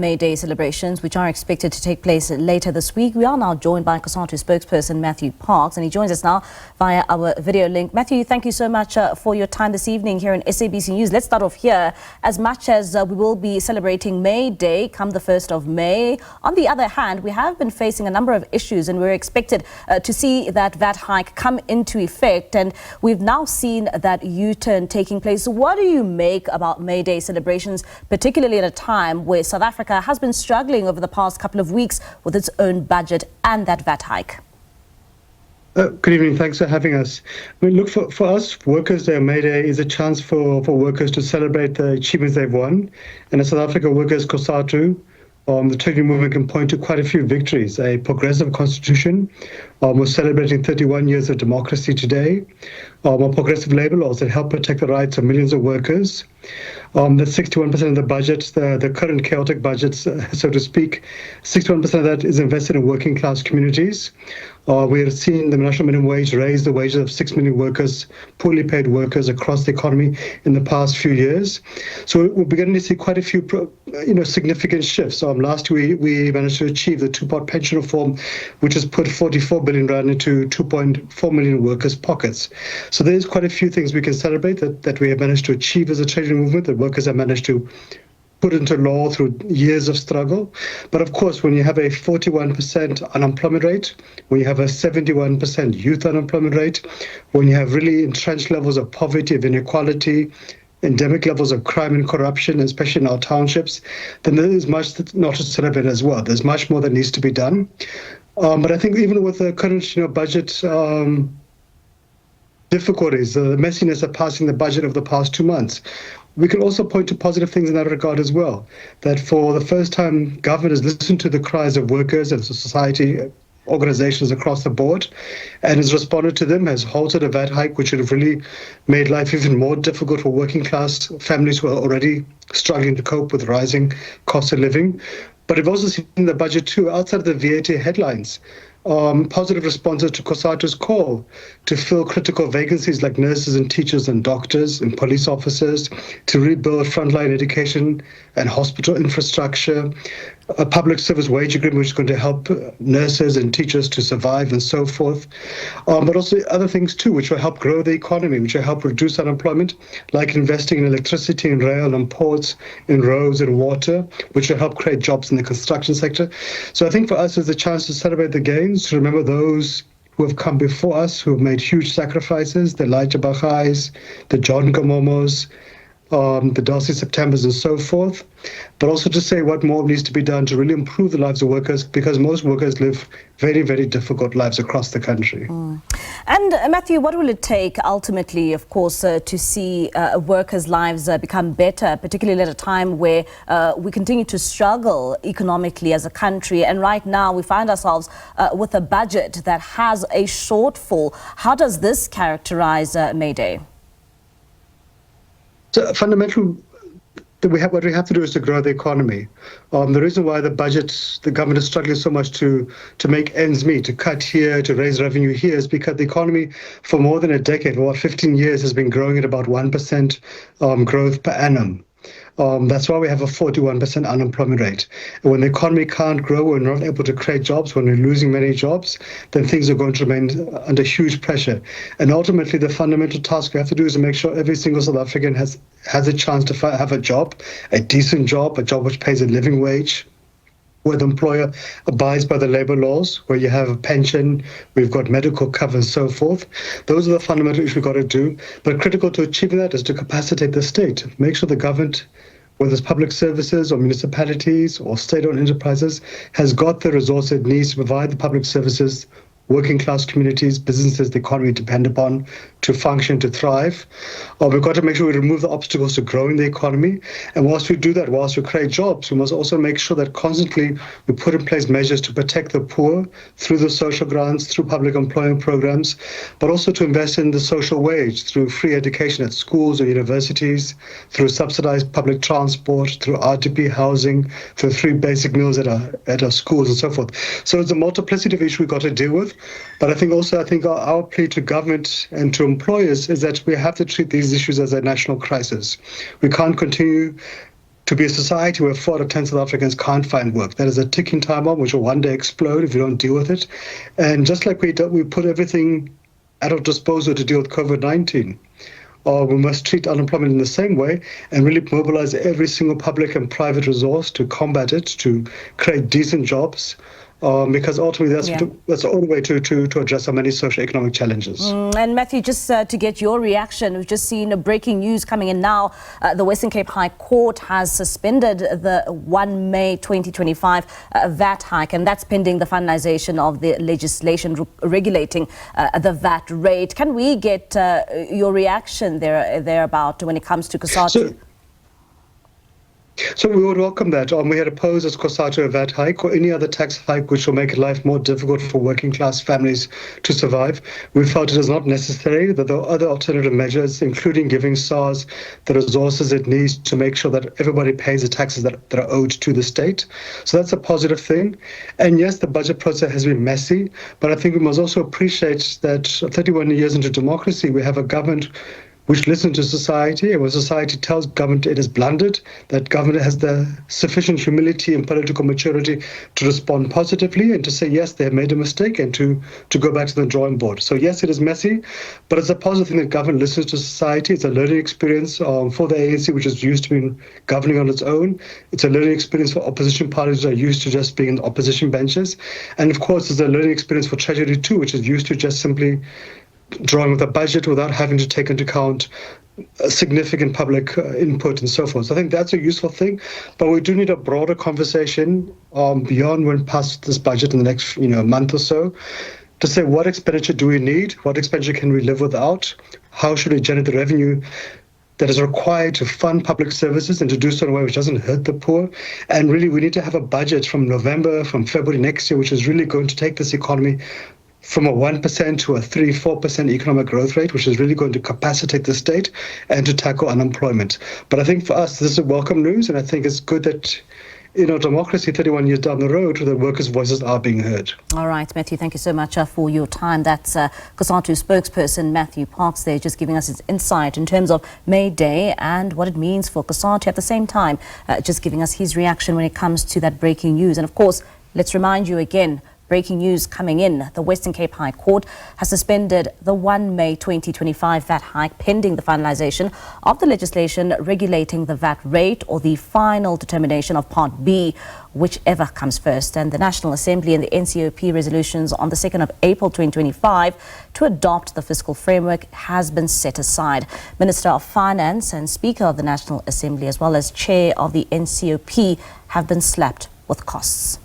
May Day celebrations, which are expected to take place later this week. We are now joined by COSATU spokesperson Matthew Parks, and he joins us now via our video link. Matthew, thank you so much for your time this evening here in SABC News. Let's start off here. As much as we will be celebrating May Day come the 1st of May, on the other hand, we have been facing a number of issues, and we're expected to see that VAT hike come into effect, and we've now seen that U-turn taking place. So what do you make about May Day celebrations, particularly at a time where South Africa has been struggling over the past couple of weeks with its own budget and that VAT hike? Good evening. Thanks for having us. I mean, look, for us, Workers' Day, May Day, is a chance for workers to celebrate the achievements they've won. And as South Africa Workers COSATU, the trade union movement can point to quite a few victories. A progressive constitution. We're celebrating 31 years of democracy today. More progressive labour laws that help protect the rights of millions of workers. That's 61% of the budget, the current chaotic budgets, so to speak. 61% of that is invested in working class communities. We have seen the national minimum wage raise the wages of 6 million workers, poorly paid workers across the economy in the past few years. So we're beginning to see quite a few, significant shifts. Last year we managed to achieve the two-part pension reform, which has put 44 billion rand into 2.4 million workers' pockets. So there's quite a few things we can celebrate that we have managed to achieve as a trade union movement, that workers have managed to put into law through years of struggle. But of course, when you have a 41% unemployment rate, when you have a 71% youth unemployment rate, when you have really entrenched levels of poverty, of inequality, endemic levels of crime and corruption, especially in our townships, then there is much not to celebrate as well. There's much more that needs to be done. But I think even with the current budget difficulties, the messiness of passing the budget over the past 2 months, we can also point to positive things in that regard as well. That for the first time, government has listened to the cries of workers and society organizations across the board and has responded to them, has halted a VAT hike, which would have really made life even more difficult for working class families who are already struggling to cope with rising cost of living. But we've also seen in the budget too, outside of the VAT headlines, positive responses to COSATU's call to fill critical vacancies like nurses and teachers and doctors and police officers, to rebuild frontline education and hospital infrastructure, a public service wage agreement which is going to help nurses and teachers to survive and so forth, but also other things too which will help grow the economy, which will help reduce unemployment, like investing in electricity and rail and ports, in roads and water, which will help create jobs in the construction sector. So I think for us it's a chance to celebrate the gains, to remember those who have come before us, who have made huge sacrifices, the Elijah Bahais, the John Gamomos, the Darcy Septembers and so forth, but also to say what more needs to be done to really improve the lives of workers, because most workers live very, very difficult lives across the country. And Matthew, what will it take ultimately, of course, to see workers' lives become better, particularly at a time where we continue to struggle economically as a country, and right now we find ourselves with a budget that has a shortfall? How does this characterize May Day? So fundamentally, what we have to do is to grow the economy. The reason why the government is struggling so much to make ends meet, to cut here, to raise revenue here, is because the economy for more than a decade, for about 15 years, has been growing at about 1% growth per annum. That's why we have a 41% unemployment rate. And when the economy can't grow, we're not able to create jobs, when we're losing many jobs, then things are going to remain under huge pressure. And ultimately, the fundamental task we have to do is to make sure every single South African has a chance to have a job, a decent job, a job which pays a living wage, where the employer abides by the labour laws, where you have a pension, we've got medical cover and so forth. Those are the fundamental issues we've got to do. But critical to achieving that is to capacitate the state, make sure the government, whether it's public services or municipalities or state-owned enterprises, has got the resources it needs to provide the public services working class communities, businesses, the economy depend upon to function, to thrive. We've got to make sure we remove the obstacles to growing the economy. And whilst we do that, whilst we create jobs, we must also make sure that constantly we put in place measures to protect the poor through the social grants, through public employment programs, but also to invest in the social wage through free education at schools or universities, through subsidized public transport, through RDP housing, through free basic meals at our schools and so forth. So it's a multiplicity of issues we've got to deal with. But I think our plea to government and to employers is that we have to treat these issues as a national crisis. We can't continue to be a society where 4 out of 10 South Africans can't find work. That is a ticking time bomb which will one day explode if we don't deal with it. And just like we put everything at our disposal to deal with COVID-19, we must treat unemployment in the same way and really mobilize every single public and private resource to combat it, to create decent jobs, because ultimately that's the only way to address our many socioeconomic challenges. And Matthew, just to get your reaction, we've just seen breaking news coming in now. The Western Cape High Court has suspended the 1 May 2025 VAT hike, and that's pending the finalization of the legislation regulating the VAT rate. Can we get your reaction there about when it comes to COSATU? So we would welcome that. We had opposed as COSATU a VAT hike or any other tax hike which will make life more difficult for working class families to survive. We felt it is not necessary, that there are other alternative measures, including giving SARS the resources it needs to make sure that everybody pays the taxes that are owed to the state. So that's a positive thing. And yes, the budget process has been messy, but I think we must also appreciate that 31 years into democracy, we have a government which listens to society, and when society tells government it has blundered, that government has the sufficient humility and political maturity to respond positively and to say, yes, they have made a mistake, and to go back to the drawing board. So yes, it is messy, but it's a positive thing that government listens to society. It's a learning experience for the ANC, which is used to being governing on its own. It's a learning experience for opposition parties that are used to just being in the opposition benches. And of course, it's a learning experience for Treasury too, which is used to just simply drawing with a budget without having to take into account significant public input and so forth. So I think that's a useful thing, but we do need a broader conversation beyond when past this budget in the next month or so, to say what expenditure do we need, what expenditure can we live without, how should we generate the revenue that is required to fund public services and to do so in a way which doesn't hurt the poor. And really we need to have a budget from February next year, which is really going to take this economy from a 1% to a 3-4% economic growth rate, which is really going to capacitate the state and to tackle unemployment. But I think for us, this is welcome news, and I think it's good that in our democracy, 31 years down the road, the workers' voices are being heard. All right, Matthew, thank you so much for your time. That's COSATU spokesperson Matthew Parks there, just giving us his insight in terms of May Day and what it means for COSATU. At the same time, just giving us his reaction when it comes to that breaking news. And of course, let's remind you again, breaking news coming in. The Western Cape High Court has suspended the 1 May 2025 VAT hike pending the finalization of the legislation regulating the VAT rate or the final determination of Part B, whichever comes first. And the National Assembly and the NCOP resolutions on the 2nd of April 2025 to adopt the fiscal framework has been set aside. Minister of Finance and Speaker of the National Assembly as well as Chair of the NCOP have been slapped with costs.